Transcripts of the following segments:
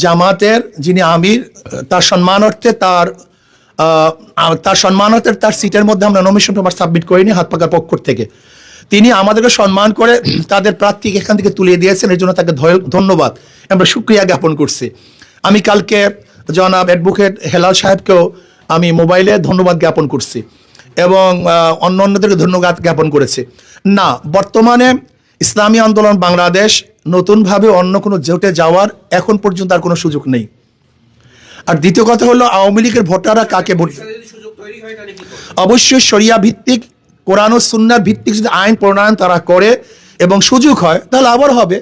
জামাতের যিনি আমির, তার সম্মানার্থে তার সিটের মধ্যে আমরা নমিনেশন পেপার সাবমিট করিনি হাত পাকার পক্ষ থেকে। তিনি আমাদেরকে সম্মান করে তাদের প্রার্থীকে এখান থেকে তুলে দিয়েছেন, এর জন্য তাকে ধন্যবাদ, আমরা শুকরিয়া জ্ঞাপন করছি। আমি কালকে জনাব অ্যাডভোকেট হেলাল সাহেবকেও আমি মোবাইলে ধন্যবাদ জ্ঞাপন করছি এবং অন্যদেরকে ধন্যবাদ জ্ঞাপন করেছি। না, বর্তমানে ইসলামী আন্দোলন বাংলাদেশ নতুনভাবে অন্য কোনো জোটে যাওয়ার এখন পর্যন্ত আর কোনো সুযোগ নেই। আর দ্বিতীয় কথা হলো, আওয়ামী লীগের ভোটাররা কাকে ভোট, অবশ্যই শরিয়া ভিত্তিক, কোরআন ও সুন্নাহ ভিত্তিক যদি আইন প্রণয়ন তারা করে এবং সুযোগ হয় তাহলে আবার হবে।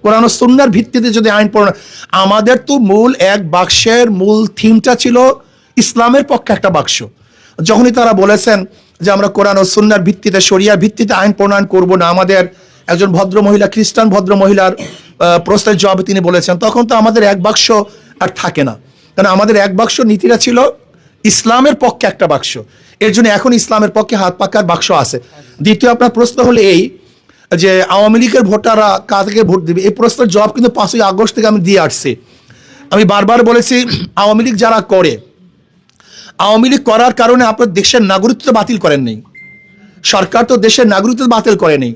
কোরআন ও সুন্নাহর ভিত্তিতে যদি আইন প্রণয়ন, আমাদের তো মূল এক বাক্সের মূল থিমটা ছিল ইসলামের পক্ষে একটা বাক্স। যখনই তারা বলেছেন যে আমরা কোরআন ও সুন্নাহর ভিত্তিতে, শরিয়ার ভিত্তিতে আইন প্রণয়ন করব না, আমাদের একজন ভদ্র মহিলা, খ্রিস্টান ভদ্র মহিলার প্রশ্নের জবাবে তিনি বলেছেন, তখন তো আমাদের এক বাক্স আর থাকে না। কারণ আমাদের এক বাক্স নীতিটা ছিল ইসলামের পক্ষে একটা বাক্স, এর জন্য এখন ইসলামের পক্ষে হাত পাকার বাক্স আছে। দ্বিতীয় আপনার প্রশ্ন হলো এই যে আওয়ামী লীগের ভোটাররা কাকে ভোট দেবে, এই প্রশ্নের জবাব কিন্তু 5ই আগস্ট থেকে আমি দিয়ে আসছি। আমি বারবার বলেছি, আওয়ামী লীগ যারা করে, আওয়ামী লীগ করার কারণে আপনার দেশের নাগরিকত্ব বাতিল করেন নেই, সরকার তো দেশের নাগরিকত্ব বাতিল করে নেই,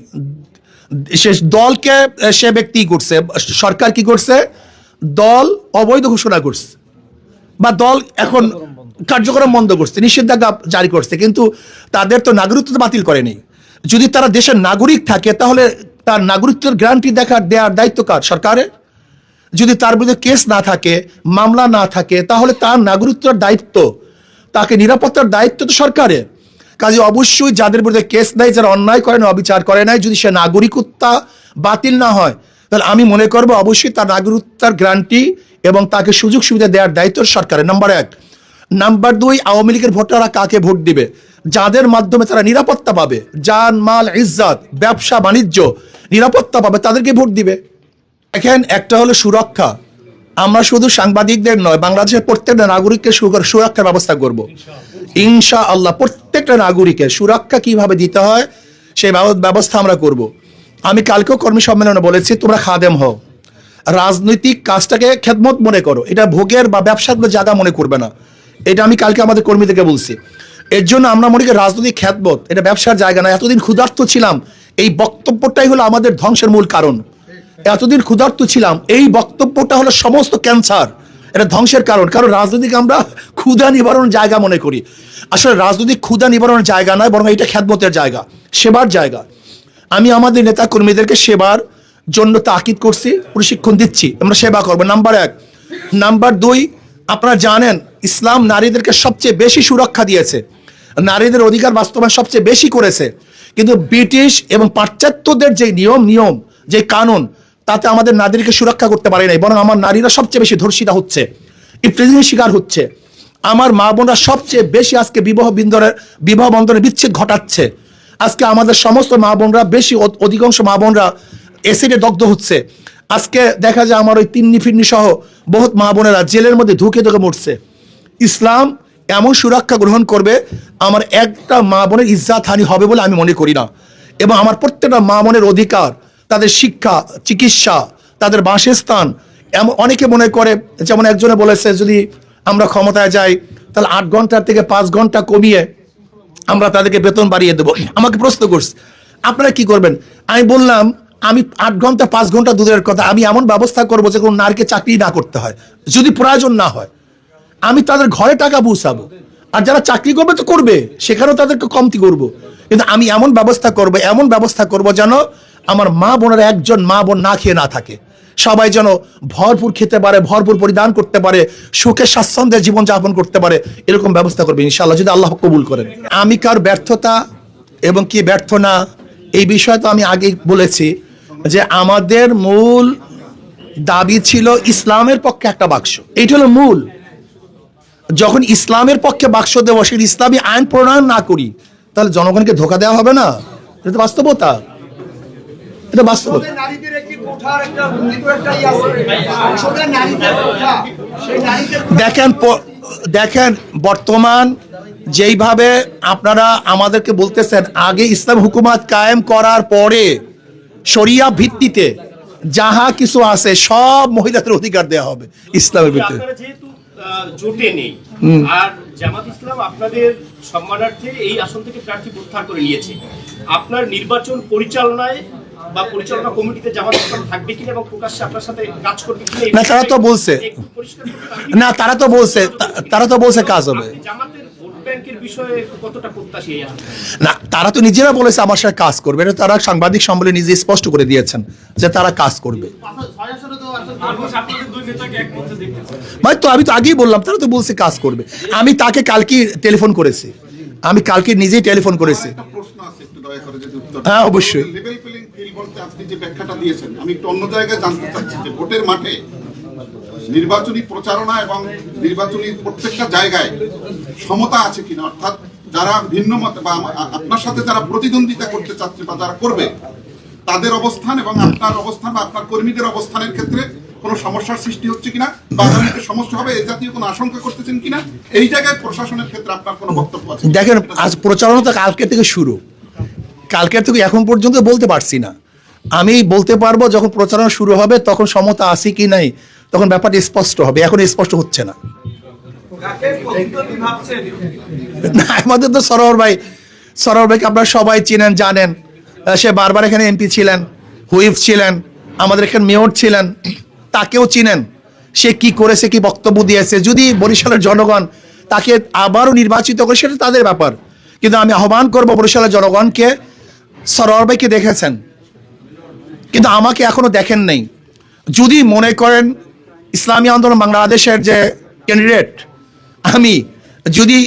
সে দলকে সে ব্যক্তি করছে, সরকার কি করছে, দল অবৈধ ঘোষণা করছে বা দল এখন কার্যক্রম বন্ধ করছে, নিষেধাজ্ঞা জারি করছে, কিন্তু তাদের তো নাগরিকত্ব বাতিল করে নেই। যদি তারা দেশের নাগরিক থাকে তাহলে তার নাগরিকত্বের গ্যারান্টি দেওয়ার দায়িত্ব কার? সরকারের। যদি তার বিরুদ্ধে কেস না থাকে, মামলা না থাকে, তাহলে তার নাগরিকত্বের দায়িত্ব, তাকে নিরাপত্তার দায়িত্ব তো সরকারের। কাজে অবশ্যই যাদের বিরুদ্ধে কেস নেয়, যারা অন্যায় করে না, অবিচার করে নাই, যদি সে নাগরিকত্ব বাতিল না হয়, তাহলে আমি মনে করবো অবশ্যই তার নাগরিকতার গ্যারান্টি এবং তাকে সুযোগ সুবিধা দেওয়ার দায়িত্ব সরকারের। নাম্বার 1। নাম্বার 2, আওয়ামী লীগের ভোটাররা কাকে ভোট দিবে? যাদের মাধ্যমে তারা নিরাপত্তা পাবে, জান মাল ইজ্জত, ব্যবসা বাণিজ্য নিরাপত্তা পাবে, তাদেরকে ভোট দিবে। দেখেন, একটা হলো সুরক্ষা। আমরা শুধু সাংবাদিকদের নয়, বাংলাদেশের প্রত্যেকটা নাগরিককে সুরক্ষার ব্যবস্থা করব ইনশাআল্লাহ। প্রত্যেকটা নাগরিকের সুরক্ষা কিভাবে দিতে হয় সেই ব্যবস্থা আমরা করব। আমি কালকেও কর্মী সম্মেলনে বলেছি, তোমরা খাদেম হও, রাজনৈতিক কাজটাকে খেদমত মনে করো, এটা ভোগের বা ব্যবসার জায়গা মনে করবে না। এটা আমি কালকে আমাদের কর্মীদেরকে বলছি। এর জন্য আমরা মনে করি রাজনৈতিক খেদমত এটা ব্যবসার জায়গা না। এতদিন ক্ষুধার্ত ছিলাম, এই বক্তব্যটাই হলো আমাদের ধ্বংসের মূল কারণ। এতদিন ক্ষুধার্ত ছিলাম, এই বক্তব্যটা হলো সমস্ত ক্যান্সার, এটা ধ্বংসের কারণ। কারণ রাজনৈতিক আমরা ক্ষুধা নিবারণ জায়গা মনে করি, আসলে রাজনৈতিক ক্ষুধা নিবারণের জায়গা নয়, বরং এটা খেদমতের জায়গা, সেবার জায়গা। আমি আমাদের নেতা কর্মীদেরকে সেবার জন্য তাকিদ করছি, প্রশিক্ষণ দিচ্ছি, আমরা সেবা করবো। নাম্বার 1। নাম্বার 2, আপনারা জানেন ইসলাম নারীদেরকে সবচেয়ে বেশি সুরক্ষা দিয়েছে, নারীদের অধিকার বাস্তবায়ন সবচেয়ে বেশি করেছে। কিন্তু ব্রিটিশ এবং পাশ্চাত্যদের যে নিয়ম যে কানুন, তাতে আমাদের নারীদেরকে সুরক্ষা করতে পারে নাই, বরং আমার নারীরা সবচেয়ে বেশি ধর্ষিতা হচ্ছে, ইফটিজিংয়ের শিকার হচ্ছে। আমার মা বোনরা সবচেয়ে বেশি আজকে বিবাহ বন্ধনে বিচ্ছেদ ঘটাচ্ছে। আজকে আমাদের সমস্ত মা বোনরা অধিকাংশ মা বোনরা অ্যাসিডে দগ্ধ হচ্ছে। আজকে দেখা যায় আমার ওই তিন্নি ফিন্নি সহ বহুত মা বোনেরা জেলের মধ্যে ধুকে মরছে। ইসলাম এমন সুরক্ষা গ্রহণ করবে, আমার একটা মা বোনের ইজ্জত হানি হবে বলে আমি মনে করি না। এবং আমার প্রত্যেকটা মা বোনের অধিকার, তাদের শিক্ষা, চিকিৎসা, তাদের বাসস্থান, এমন অনেকে মনে করে, যেমন একজনে বলেছে যদি আমরা ক্ষমতায় যাই তাহলে 8 ঘন্টার থেকে 5 ঘন্টা কমিয়ে আমরা তাদেরকে বেতন বাড়িয়ে দেবো। আমাকে প্রশ্ন করছে আপনারা কি করবেন? আমি বললাম আমি 8 ঘন্টা 5 ঘন্টা দূরের কথা, আমি এমন ব্যবস্থা করবো যে কোনো নারীকে চাকরি না করতে হয়, যদি প্রয়োজন না হয় আমি তাদের ঘরে টাকা পৌঁছাবো। আর যারা চাকরি করবে তো করবে, সেখানেও তাদেরকে কমতি করবো, কিন্তু আমি এমন ব্যবস্থা করবো যেন আমার মা বোনের একজন মা বোন না খেয়ে না থাকে, সবাই যেন ভরপুর খেতে পারে, ভরপুর পরিধান করতে পারে, সুখে স্বাচ্ছন্দ্যে জীবনযাপন করতে পারে, এরকম ব্যবস্থা করবে ইনশাআল্লাহ, যদি আল্লাহ কবুল করেন। আমি কার ব্যর্থতা এবং কি ব্যর্থ না এই বিষয়ে তো আমি আগেই বলেছি যে আমাদের মূল দাবি ছিল ইসলামের পক্ষে একটা বাক্স, এইটা হলো মূল। যখন ইসলামের পক্ষে বাক্স দেবো, সেই ইসলামী আইন প্রণয়ন না করি, তাহলে জনগণকে ধোকা দেওয়া হবে না। এটা বাস্তবতা, এটা বাস্তবতা। দেখেন বর্তমান যেইভাবে আপনারা আমাদেরকে বলতেছেন, আগে ইসলাম হুকুমত কায়েম করার পরে শরিয়া ভিত্তিতে যাহা কিছু আছে সব মহিলাদের অধিকার দেওয়া হবে ইসলামের ভিতরে। আপনারা যেহেতু জোটে নেই আর জামাত ইসলাম আপনাদের সম্মানার্থে এই আসন থেকে প্রার্থী প্রত্যাহার করে নিয়েছে, আপনার নির্বাচন পরিচালনায় বা পরিচালনা কমিটিতে জামাত ইসলাম থাকবে কিনা এবং প্রকাশ্যে আপনার সাথে কাজ করবে কিনা? না, তারা তো বলছে, না তারা তো বলছে কাজ হবে। জামাতের ভোট ব্যাংকের বিষয়ে কতটা প্রত্যাশী? না, তারা তো নিজেরা বলেছে আমার সাথে কাজ করবে, এটা তারা সাংবাদিক সম্মেলনে নিজে স্পষ্ট করে দিয়েছেন যে তারা কাজ করবে। মানে তো আমি তো আগেই বললাম, তারা তো বলছে কাজ করবে। আমি তাকে কালকে টেলিফোন করেছি, আমি কালকে নিজেই টেলিফোন করেছি। হ্যাঁ অবশ্যই। লেভেল প্লেইং ফিল্ড বলতে আপনি যে ব্যাখ্যাটা দিয়েছেন, আমি একটু অন্য জায়গায় জানতে চাচ্ছি যে ভোটের মাঠে নির্বাচনী প্রচারণা এবং নির্বাচনী প্রত্যেকটা জায়গায় সমতা আছে কিনা, অর্থাৎ যারা ভিন্ন মত বা আপনার সাথে যারা প্রতিদ্বন্দ্বিতা করতে চাচ্ছে বা যারা করবে তাদের অবস্থান এবং আপনার অবস্থান বা আপনার কর্মীদের অবস্থানের ক্ষেত্রে কোনো সমস্যার সৃষ্টি হচ্ছে কিনা বা আগামীতে সমস্যা হবে এই জাতীয় কোনো আশঙ্কা করতেছেন কিনা, এই জায়গায় প্রশাসনের ক্ষেত্রে আপনার কোনো বক্তব্য আছে? দেখেন, আজ প্রচারণা তো কালকে থেকে শুরু, কালকের থেকে এখন পর্যন্ত বলতে পারছি না। আমি বলতে পারবো যখন প্রচারণা শুরু হবে তখন সমতা আছে কি নাই, তখন ব্যাপারটা স্পষ্ট হবে, এখন স্পষ্ট হচ্ছে না। না, আমাদের তো সরোয়ার ভাইকে আপনারা সবাই চিনেন জানেন, সে বারবার এখানে এমপি ছিলেন, হুইপ ছিলেন, আমাদের এখানে মেয়র ছিলেন, তাকেও চিনেন। সে কি করেছে, কি বক্তব্য দিয়েছে, যদি বরিশালের জনগণ তাকে আবারও নির্বাচিত করে সেটা তাদের ব্যাপার, কিন্তু আমি আহ্বান করবো বরিশালের জনগণকে, সরোয়ার ভাইকে দেখেছেন কিন্তু আমাকে এখনো দেখেন নাই। যদি মনে করেন ইসলামী আন্দোলন বাংলাদেশের যে ক্যান্ডিডেট, আমি যদি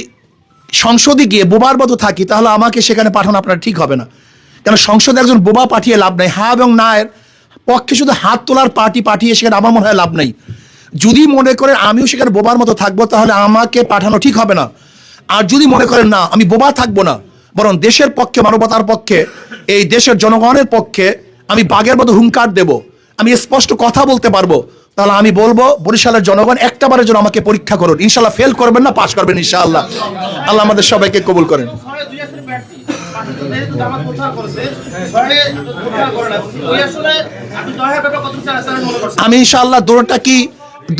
সংসদে গিয়ে বোবার মতো থাকি তাহলে আমাকে সেখানে পাঠানো আপনার ঠিক হবে না, কারণ সংসদে একজন বোবা পাঠিয়ে লাভ নাই। হ্যাঁ এবং না এর পক্ষে শুধু হাত তোলার পার্টি পাঠিয়ে সেখানে আমার মনে হয় লাভ নাই। যদি মনে করেন আমিও সেখানে বোবার মতো থাকবো তাহলে আমাকে পাঠানো ঠিক হবে না। আর যদি মনে করেন না আমি বোবা থাকবো না, বরং দেশের পক্ষে, মানবতার পক্ষে, এই দেশের জনগণের পক্ষে আমি বাঘের মতো হুঙ্কার দেব, আমি স্পষ্ট কথা বলতে পারবো, তাহলে আমি বলবো বরিশালের জনগণ একটাবারের জন্য আমাকে পরীক্ষা করুন, ইনশাল্লাহ ফেল করবেন না, পাশ করবেন ইনশাআল্লাহ। আল্লাহ আমাদের সবাইকে কবুল করেন। আমি ইনশাআল্লাহ দৌড়টা কি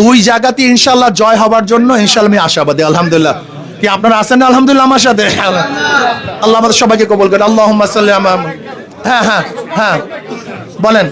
দুই জায়গাতে ইনশাআল্লাহ জয় হবার জন্য ইনশাআল্লাহ আমি আশাবাদী। আলহামদুলিল্লাহ, কি আপনারা আছেন আলহামদুলিল্লাহ আমার সাথে? আল্লাহ আমাদের সবাইকে কবুল করেন। আল্লাহুম্মা সাল্লি আলা। হ্যাঁ হ্যাঁ হ্যাঁ বলেন।